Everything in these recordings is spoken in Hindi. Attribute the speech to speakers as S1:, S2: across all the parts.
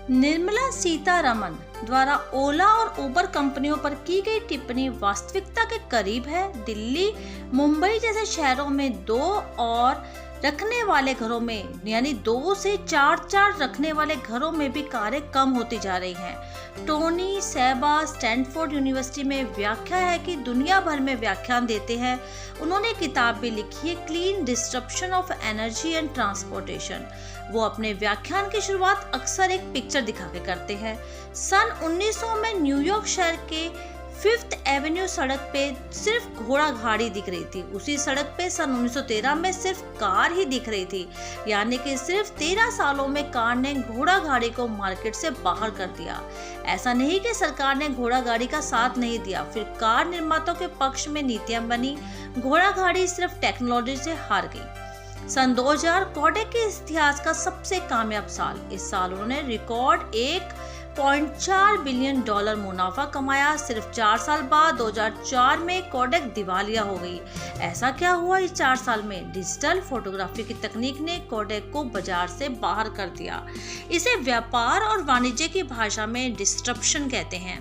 S1: निर्मला सीतारमण द्वारा ओला और उबर कंपनियों पर की गई टिप्पणी वास्तविकता के करीब है। दिल्ली, मुंबई जैसे शहरों में 2 और रखने वाले घरों में यानी 2 से 4 रखने वाले घरों में भी कारें कम होती जा रही हैं। टोनी सेबा स्टैनफोर्ड यूनिवर्सिटी में व्याख्या है कि दुनिया भर में व्याख्यान देते हैं। उन्होंने किताब भी लिखी है, clean disruption of energy and transportation. वो अपने व्याख्यान की शुरुआत अक्सर एक पिक्चर दिखा के करते हैं। सन 1900 में न्यूयॉर्क शहर के 5th एवेन्यू सड़क पे सिर्फ घोड़ा गाड़ी दिख रही थी। उसी सड़क पे सन 1913 में सिर्फ कार ही दिख रही थी, यानी कि सिर्फ 13 सालों में कार ने घोड़ा गाड़ी को मार्केट से बाहर कर दिया। ऐसा नहीं कि सरकार ने घोड़ा गाड़ी का साथ नहीं दिया, फिर कार निर्माताओं के पक्ष में नीतियां बनी। घोड़ा गाड़ी सिर्फ टेक्नोलॉजी से हार गई। सन 2000 कोडेक के इतिहास का सबसे कामयाब साल। इस साल उन्होंने रिकॉर्ड $1.4 बिलियन मुनाफा कमाया। सिर्फ 4 साल बाद 2004 में कोडेक दिवालिया हो गई। ऐसा क्या हुआ इस 4 साल में? डिजिटल फोटोग्राफी की तकनीक ने कोडेक को बाजार से बाहर कर दिया। इसे व्यापार और वाणिज्य की भाषा में डिस्ट्रप्शन कहते हैं।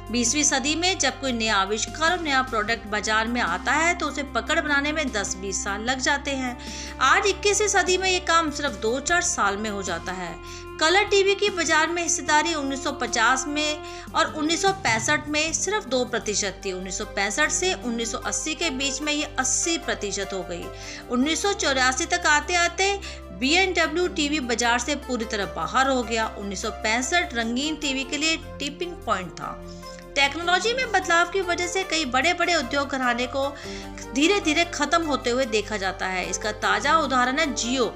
S1: 20वीं सदी में जब कोई नया आविष्कार और नया प्रोडक्ट बाजार में आता है तो उसे पकड़ बनाने में 10-20 साल लग जाते हैं। आज 21वीं सदी में ये काम सिर्फ 2-4 साल में हो जाता है। कलर टीवी की बाजार में हिस्सेदारी 1950 में और 1965 में सिर्फ 2% थी। 1965 से 1980 के बीच में ये 80% हो गई। 1984 तक आते आते BMW टीवी बाजार से पूरी तरह बाहर हो गया। 1965 रंगीन टीवी के लिए टिपिंग पॉइंट था। टेक्नोलॉजी में बदलाव की वजह से कई बड़े बड़े उद्योग घराने को धीरे धीरे खत्म होते हुए देखा जाता है। इसका ताजा उदाहरण है जियो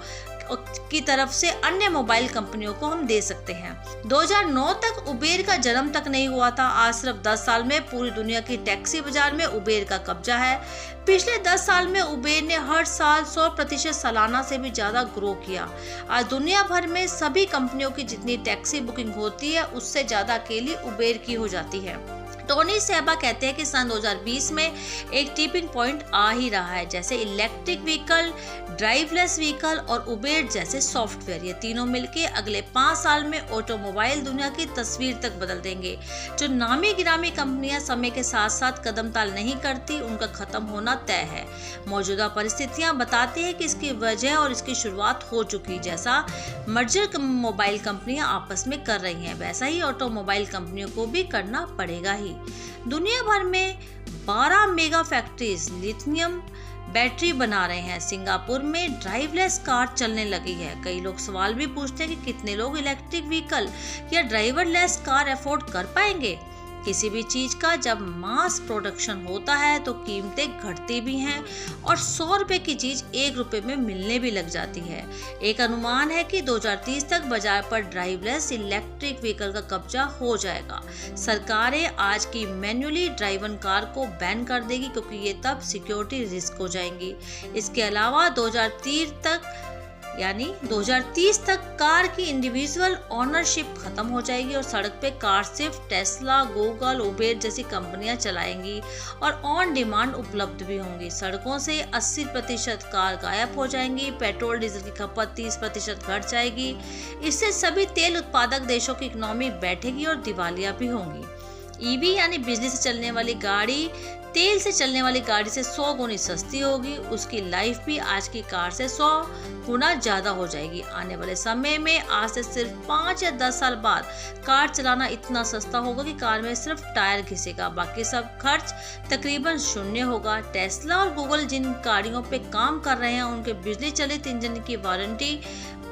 S1: की तरफ से अन्य मोबाइल कंपनियों को हम दे सकते हैं। 2009 तक उबेर का जन्म तक नहीं हुआ था। आज सिर्फ 10 साल में पूरी दुनिया की टैक्सी बाजार में उबेर का कब्जा है। पिछले 10 साल में उबेर ने हर साल 100% सालाना से भी ज्यादा ग्रो किया। आज दुनिया भर में सभी कंपनियों की जितनी टैक्सी बुकिंग होती है उससे ज्यादा अकेली उबेर की हो जाती है। टोनी सेबा कहते हैं कि सन 2020 में एक टिपिंग पॉइंट आ ही रहा है, जैसे इलेक्ट्रिक व्हीकल, ड्राइवलेस व्हीकल और उबेर जैसे सॉफ्टवेयर। ये तीनों मिलके अगले 5 साल में ऑटोमोबाइल दुनिया की तस्वीर तक बदल देंगे। जो नामी गिरामी कंपनियां समय के साथ साथ कदम ताल नहीं करती, उनका खत्म होना तय है। मौजूदा परिस्थितियां बताती है कि इसकी वजह और इसकी शुरुआत हो चुकी। जैसा मर्जर मोबाइल कंपनियां आपस में कर रही हैं, वैसा ही ऑटोमोबाइल कंपनियों को भी करना पड़ेगा ही। दुनिया भर में 12 मेगा फैक्ट्रीज लिथियम बैटरी बना रहे हैं। सिंगापुर में ड्राइवलेस कार चलने लगी है। कई लोग सवाल भी पूछते हैं कि कितने लोग इलेक्ट्रिक व्हीकल या ड्राइवरलेस कार अफोर्ड कर पाएंगे। किसी भी चीज का जब मास प्रोडक्शन होता है तो कीमतें घटती भी हैं और 100 रुपए की चीज 1 रुपए में मिलने भी लग जाती है। एक अनुमान है कि 2030 तक बाजार पर ड्राइवलेस इलेक्ट्रिक व्हीकल का कब्जा हो जाएगा। सरकारें आज की मैन्युअली ड्राइवन कार को बैन कर देगी क्योंकि ये तब सिक्योरिटी रिस्क हो जाएंगी। इसके अलावा 2030 तक कार की इंडिविजुअल ओनरशिप खत्म हो जाएगी और सड़क पे कार सिर्फ टेस्ला, गूगल, उबेर जैसी कंपनियां चलाएंगी और ऑन डिमांड उपलब्ध भी होंगी। सड़कों से 80% कार गायब हो जाएंगी। पेट्रोल डीजल की खपत 30% घट जाएगी। इससे सभी तेल उत्पादक देशों की इकोनॉमी बैठेगी और दिवालिया भी होंगी। ईवी यानी बिजली से चलने वाली गाड़ी तेल से चलने वाली गाड़ी से 100 गुनी सस्ती होगी। उसकी लाइफ भी आज की कार से 100 गुना ज्यादा हो जाएगी। आने वाले समय में आज से सिर्फ 5 या 10 साल बाद कार चलाना इतना सस्ता होगा कि कार में सिर्फ टायर घिसेगा, बाकी सब खर्च तकरीबन शून्य होगा। टेस्ला और गूगल जिन गाड़ियों पे काम कर रहे हैं उनके बिजली चलित इंजन की वारंटी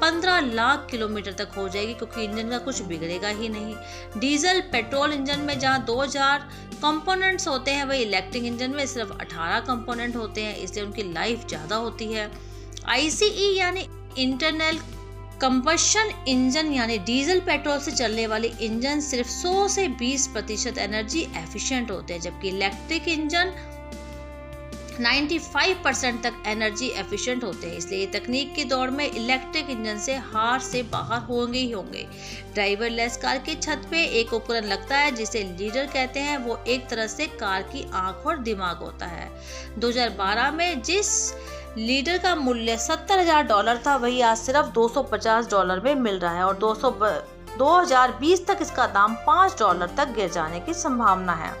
S1: 15 लाख किलोमीटर तक हो जाएगी क्योंकि इंजन का कुछ बिगड़ेगा ही नहीं। डीजल पेट्रोल इंजन में जहां 2000 कंपोनेंट्स होते हैं वही इलेक्ट्रिक इंजन में सिर्फ 18 कंपोनेंट होते हैं, इसलिए उनकी लाइफ ज़्यादा होती है। ICE यानी इंटरनल कंबशन इंजन यानी डीजल पेट्रोल से चलने वाले इंजन सिर्फ 100 से 20% एनर्जी एफिशिएंट होते हैं, जबकि इलेक्ट्रिक इंजन 95% तक एनर्जी एफिशिएंट होते हैं। इसलिए तकनीक की दौड़ में इलेक्ट्रिक इंजन से हार से बाहर होंगे ही होंगे। ड्राइवरलेस कार की छत पे एक उपकरण लगता है जिसे लीडर कहते हैं। वो एक तरह से कार की आंख और दिमाग होता है। 2012 में जिस लीडर का मूल्य $70,000 था वही आज सिर्फ $250 में मिल रहा है और 2020 तक इसका दाम $5 तक गिर जाने की संभावना है।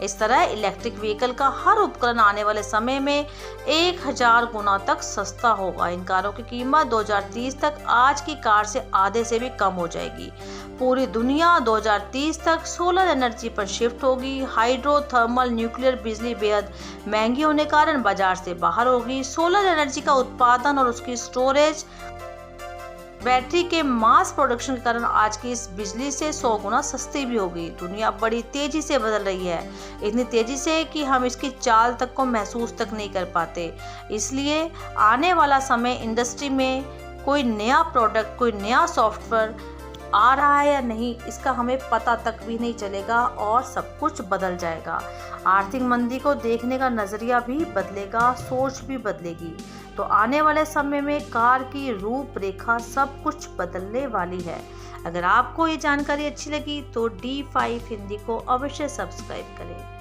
S1: इस तरह इलेक्ट्रिक व्हीकल का हर उपकरण आने वाले समय में 1000 गुना तक सस्ता होगा। इन कारों की कीमत 2030 तक आज की कार से आधे से भी कम हो जाएगी। पूरी दुनिया 2030 तक सोलर एनर्जी पर शिफ्ट होगी। हाइड्रो, थर्मल, न्यूक्लियर बिजली बेहद महंगी होने के कारण बाजार से बाहर होगी। सोलर एनर्जी का उत्पादन और उसकी स्टोरेज, बैटरी के मास प्रोडक्शन के कारण आज की इस बिजली से 100 गुना सस्ती भी होगी। दुनिया बड़ी तेजी से बदल रही है, इतनी तेजी से कि हम इसकी चाल तक को महसूस तक नहीं कर पाते। इसलिए आने वाला समय इंडस्ट्री में कोई नया प्रोडक्ट, कोई नया सॉफ्टवेयर आ रहा है या नहीं, इसका हमें पता तक भी नहीं चलेगा और सब कुछ बदल जाएगा। आर्थिक मंदी को देखने का नज़रिया भी बदलेगा, सोच भी बदलेगी। तो आने वाले समय में कार की रूपरेखा सब कुछ बदलने वाली है। अगर आपको ये जानकारी अच्छी लगी तो D5 हिंदी को अवश्य सब्सक्राइब करें।